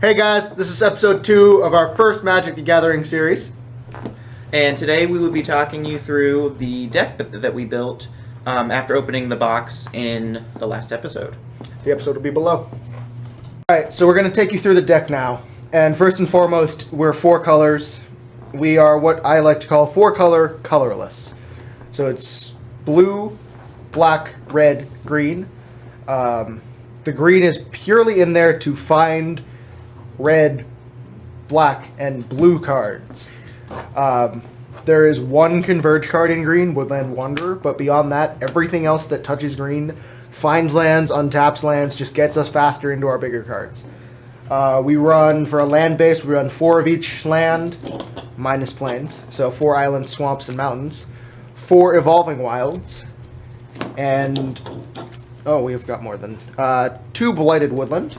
Hey guys, this is episode 2 of our first Magic the Gathering series. And today we will be talking you through the deck that we built after opening the box in the last episode. The episode will be below. Alright, so we're going to take you through the deck now. And first and foremost, we're 4 colors. We are what I like to call 4-color colorless. So it's blue, black, red, green. The green is purely in there to find red, black, and blue cards. There is one Converge card in green, Woodland Wanderer, but beyond that, everything else that touches green finds lands, untaps lands, just gets us faster into our bigger cards. We run, for a land base, we run 4 of each land, minus plains, so 4 islands, swamps, and mountains, 4 Evolving Wilds, and, we've got more than, 2 Blighted Woodland,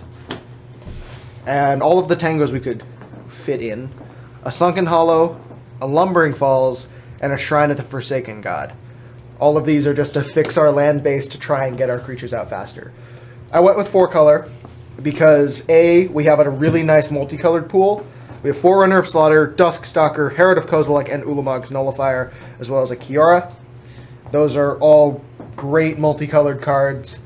and all of the tangos we could fit in, a Sunken Hollow, a Lumbering Falls, and a Shrine of the Forsaken God. All of these are just to fix our land base to try and get our creatures out faster. I went with 4-color because A, we have a really nice multicolored pool. We have Forerunner of Slaughter, Duskstalker, Herald of Kozilek, and Ulamog's Nullifier, as well as a Kiora. Those are all great multicolored cards.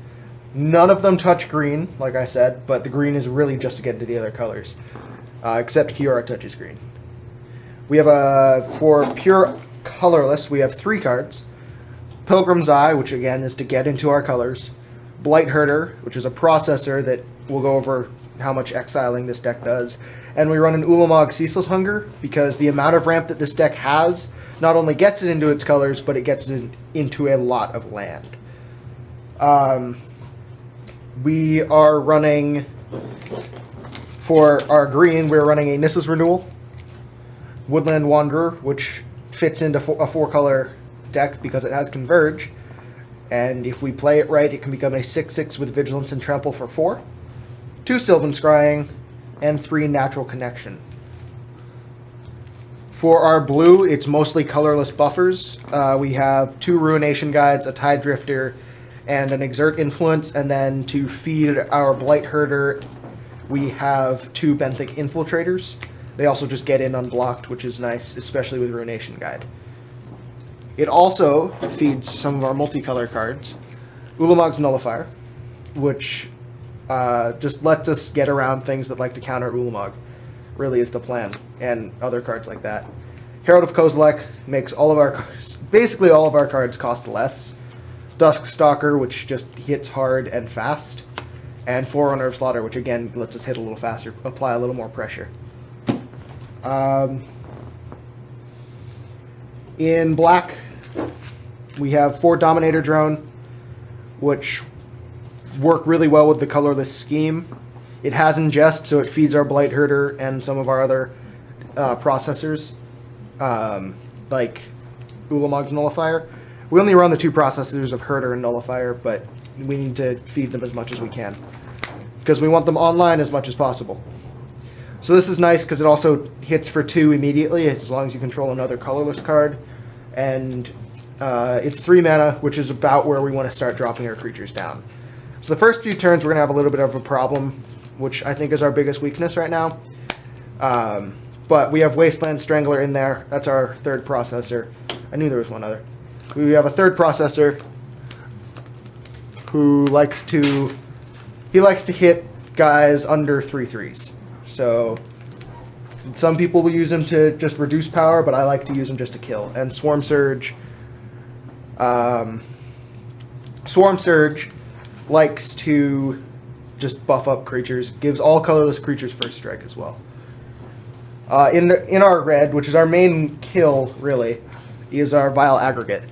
None of them touch green, like I said, but the green is really just to get into the other colors. Except Kiora touches green. We have for pure colorless, we have 3 cards. Pilgrim's Eye, which again is to get into our colors. Blight Herder, which is a processor that we'll go over how much exiling this deck does. And we run an Ulamog Ceaseless Hunger, because the amount of ramp that this deck has not only gets it into its colors, but it gets it into a lot of land. We are running, for our green, we're running a Nissa's Renewal, Woodland Wanderer, which fits into a 4-color deck because it has Converge, and if we play it right, it can become a 6/6 with Vigilance and Trample for 4, 2 Sylvan Scrying, and 3 Natural Connection. For our blue, it's mostly colorless buffers. We have 2 Ruination Guides, a Tide Drifter, and an Exert Influence, and then to feed our Blight Herder, we have 2 Benthic Infiltrators. They also just get in unblocked, which is nice, especially with Ruination Guide. It also feeds some of our multicolor cards. Ulamog's Nullifier, which just lets us get around things that like to counter Ulamog, really is the plan, and other cards like that. Herald of Kozilek makes basically all of our cards cost less. Duskstalker, which just hits hard and fast, and Forerunner of Slaughter, which again lets us hit a little faster, apply a little more pressure. In black, we have 4 Dominator Drone, which work really well with the colorless scheme. It has Ingest, so it feeds our Blight Herder and some of our other processors, like Ulamog's Nullifier. We only run the 2 processors of Herder and Nullifier, but we need to feed them as much as we can, because we want them online as much as possible. So this is nice because it also hits for 2 immediately, as long as you control another colorless card. And it's 3 mana, which is about where we want to start dropping our creatures down. So the first few turns we're going to have a little bit of a problem, which I think is our biggest weakness right now. But we have Wasteland Strangler in there. That's our 3rd processor. I knew there was one other. We have a 3rd processor who likes to hit guys under 3/3s. So some people will use him to just reduce power, but I like to use him just to kill. And Swarm Surge likes to just buff up creatures, gives all colorless creatures first strike as well. In our red, which is our main kill, really, is our Vile Aggregate.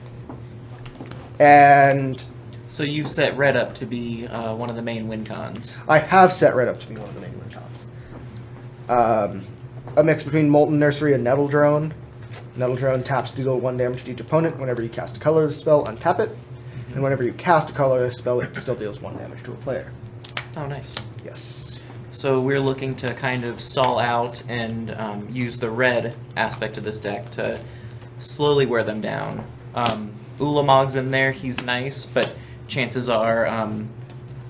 And So you've set red up to be one of the main win cons. I have set red up to be one of the main win cons. A mix between Molten Nursery and Nettle Drone. Nettle Drone taps to deal 1 damage to each opponent. Whenever you cast a colorless spell, untap it. And whenever you cast a colorless spell, it still deals 1 damage to a player. Oh, nice. Yes. So we're looking to kind of stall out and use the red aspect of this deck to slowly wear them down. Ulamog's in there, he's nice, but chances are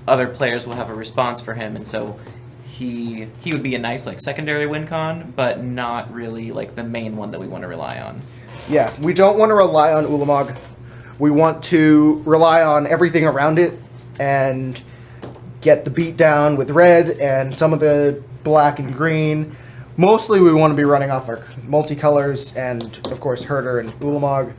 other players will have a response for him, and so he would be a nice like secondary win con, but not really like the main one that we want to rely on. Yeah, we don't want to rely on Ulamog. We want to rely on everything around it and get the beat down with red and some of the black and green. Mostly we want to be running off our multicolors and, of course, Herder and Ulamog.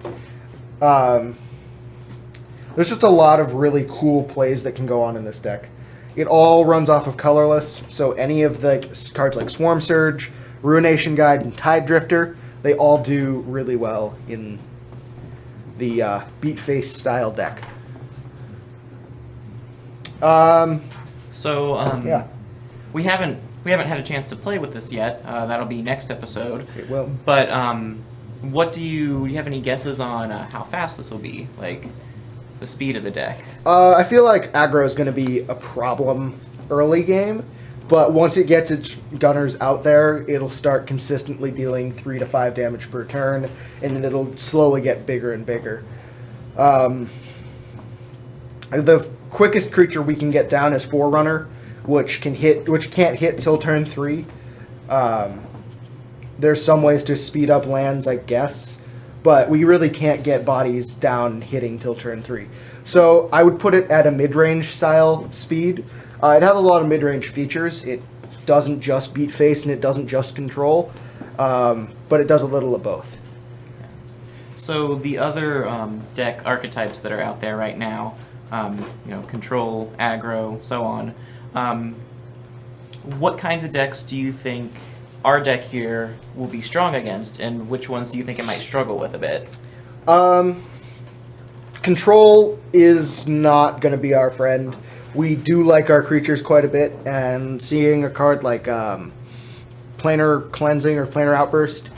There's just a lot of really cool plays that can go on in this deck. It all runs off of colorless, so any of the cards like Swarm Surge, Ruination Guide, and Tide Drifter, they all do really well in the Beat Face style deck. Yeah. we haven't had a chance to play with this yet. That'll be next episode. It will. But do you have any guesses on how fast this will be? Like the speed of the deck? I feel like aggro is going to be a problem early game, but once it gets its gunners out there, it'll start consistently dealing 3 to 5 damage per turn, and then it'll slowly get bigger and bigger. The quickest creature we can get down is Forerunner, which can't hit till turn 3. There's some ways to speed up lands, I guess, but we really can't get bodies down hitting till turn 3. So I would put it at a mid-range style speed. It has a lot of mid-range features. It doesn't just beat face and it doesn't just control, but it does a little of both. So the other deck archetypes that are out there right now, control, aggro, so on. What kinds of decks do you think our deck here will be strong against, and which ones do you think it might struggle with a bit? Control is not going to be our friend. We do like our creatures quite a bit, and seeing a card like Planar Cleansing or Planar Outburst,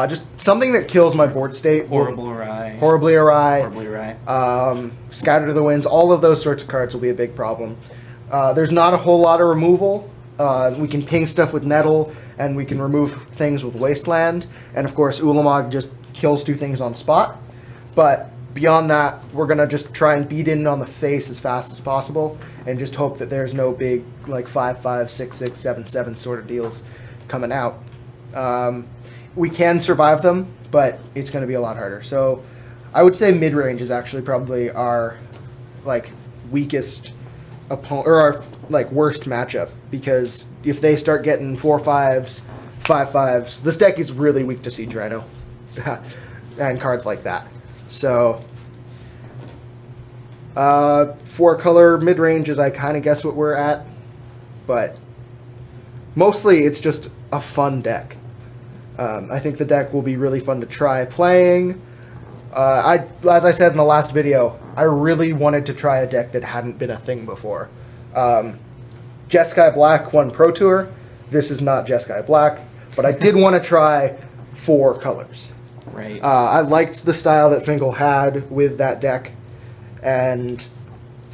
just something that kills my board state. Horribly Awry. Horribly Awry. Horribly Awry. Scatter to the Winds. All of those sorts of cards will be a big problem. There's not a whole lot of removal. We can ping stuff with Nettle, and we can remove things with Wasteland. And of course, Ulamog just kills 2 things on spot. But beyond that, we're going to just try and beat in on the face as fast as possible, and just hope that there's no big, like, 5/5, 6/6, 7/7 sort of deals coming out. We can survive them, but it's going to be a lot harder. So I would say mid-range is actually probably our, like, weakest opponent, or our worst matchup, because if they start getting 4/5s, 5/5s, this deck is really weak to Siege Rhino and cards like that. So 4-color mid-range is, I kind of guess what we're at, but mostly it's just a fun deck. I think the deck will be really fun to try playing. As I said in the last video, I really wanted to try a deck that hadn't been a thing before. Jeskai Black won Pro Tour. This is not Jeskai Black, but I did want to try 4 colors. Right. I liked the style that Fingal had with that deck, and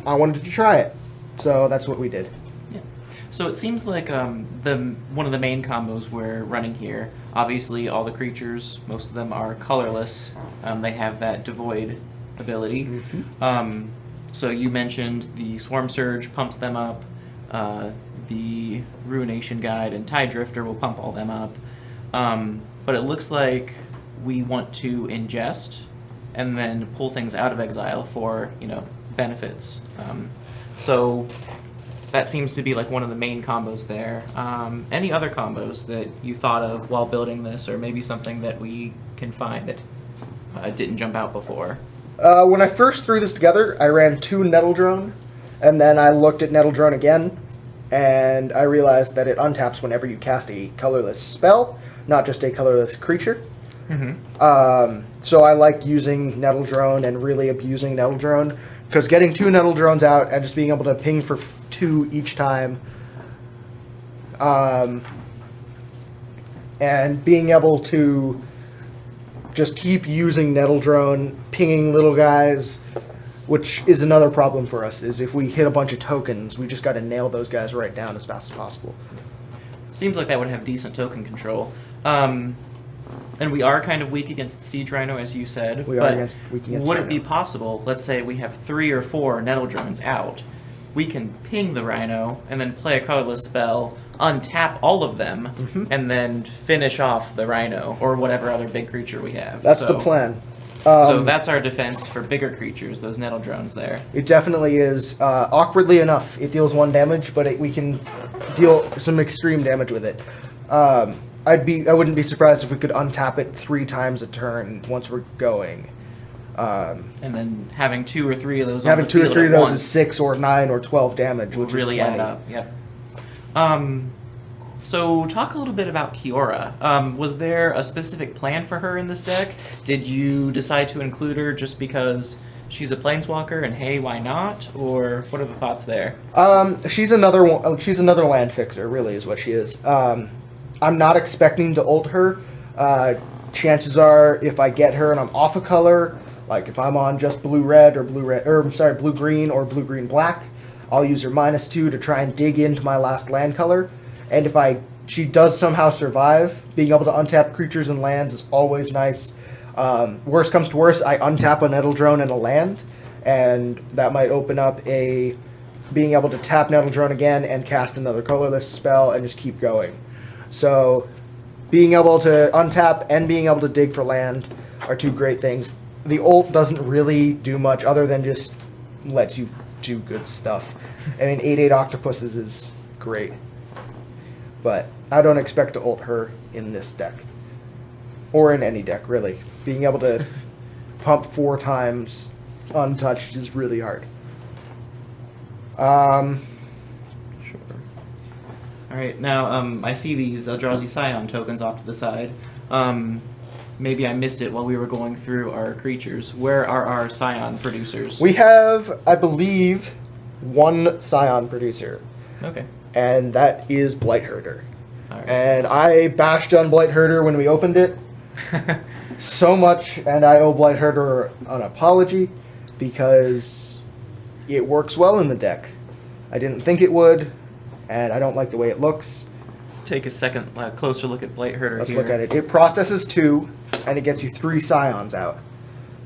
I wanted to try it. So that's what we did. Yeah. So it seems like one of the main combos we're running here, obviously all the creatures, most of them are colorless. They have that Devoid ability. Mm-hmm. So you mentioned the Swarm Surge pumps them up. The Ruination Guide and Tide Drifter will pump all them up. But it looks like we want to ingest and then pull things out of exile for, benefits. So that seems to be like one of the main combos there. Any other combos that you thought of while building this, or maybe something that we can find that didn't jump out before? When I first threw this together, I ran 2 Nettle Drone, and then I looked at Nettle Drone again, and I realized that it untaps whenever you cast a colorless spell, not just a colorless creature. Mm-hmm. So I like using Nettle Drone and really abusing Nettle Drone, because getting 2 Nettle Drones out and just being able to ping for 2 each time, and being able to just keep using Nettle Drone, pinging little guys, which is another problem for us, is if we hit a bunch of tokens, we just got to nail those guys right down as fast as possible. Seems like that would have decent token control. And we are kind of weak against the Siege Rhino, as you said. We are weak against would it Rhino. be possible, let's say we have 3 or 4 Nettle Drones out, we can ping the Rhino and then play a colorless spell, untap all of them, and then finish off the Rhino or whatever other big creature we have. That's the plan. So that's our defense for bigger creatures, those nettle drones there. It definitely is. Awkwardly enough, it deals 1 damage, but we can deal some extreme damage with it. I wouldn't be surprised if we could untap it 3 times a turn once we're going. And then having 2 or 3 of those Having on the 2 or field 3 of at those once is 6 or 9 or 12 damage, will which really is add up. Yep. So talk a little bit about Kiora. Was there a specific plan for her in this deck? Did you decide to include her just because she's a planeswalker and hey, why not? Or what are the thoughts there? She's another one. She's another land fixer, really, is what she is. I'm not expecting to ult her. Chances are, if I get her and I'm off a color, like if I'm on just blue-red or blue-green or blue-green-black, I'll use her -2 to try and dig into my last land color. And if she does somehow survive, being able to untap creatures and lands is always nice. Worst comes to worst, I untap a nettle drone and a land, and that might open up being able to tap nettle drone again and cast another colorless spell and just keep going. So being able to untap and being able to dig for land are 2 great things. The ult doesn't really do much other than just lets you do good stuff. I mean, 8/8 octopuses is great. But I don't expect to ult her in this deck. Or in any deck, really. Being able to pump 4 times untouched is really hard. Sure. Alright, now I see these Eldrazi Scion tokens off to the side. Maybe I missed it while we were going through our creatures. Where are our Scion producers? We have, I believe, 1 Scion producer. Okay. And that is Blightherder. Alright. And I bashed on Blightherder when we opened it so much, and I owe Blightherder an apology because it works well in the deck. I didn't think it would, and I don't like the way it looks. Let's take a second closer look at Blightherder. Let's here. look at it. It processes 2, and it gets you 3 Scions out.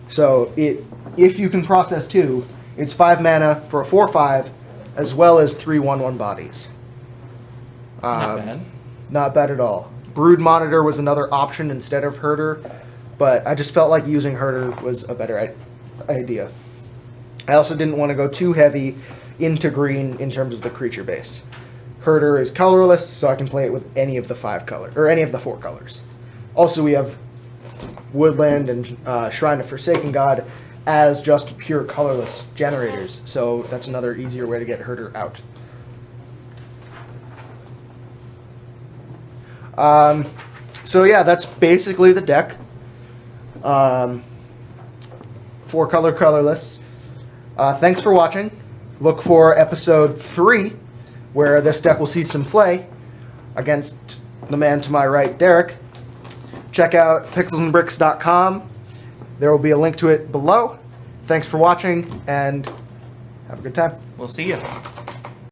So if you can process 2, it's 5 mana for a 4/5, as well as 3 1/1 bodies. Not bad. Not bad at all. Brood Monitor was another option instead of Herder, but I just felt like using Herder was a better idea. I also didn't want to go too heavy into green in terms of the creature base. Herder is colorless, so I can play it with any of the 5 colors, or any of the 4 colors. Also, we have Woodland and Shrine of Forsaken God as just pure colorless generators, so that's another easier way to get Herder out. So yeah, that's basically the deck. 4 color colorless. Thanks for watching. Look for episode 3, where this deck will see some play against the man to my right, Derek. Check out pixelsandbricks.com. There will be a link to it below. Thanks for watching, and have a good time. We'll see you.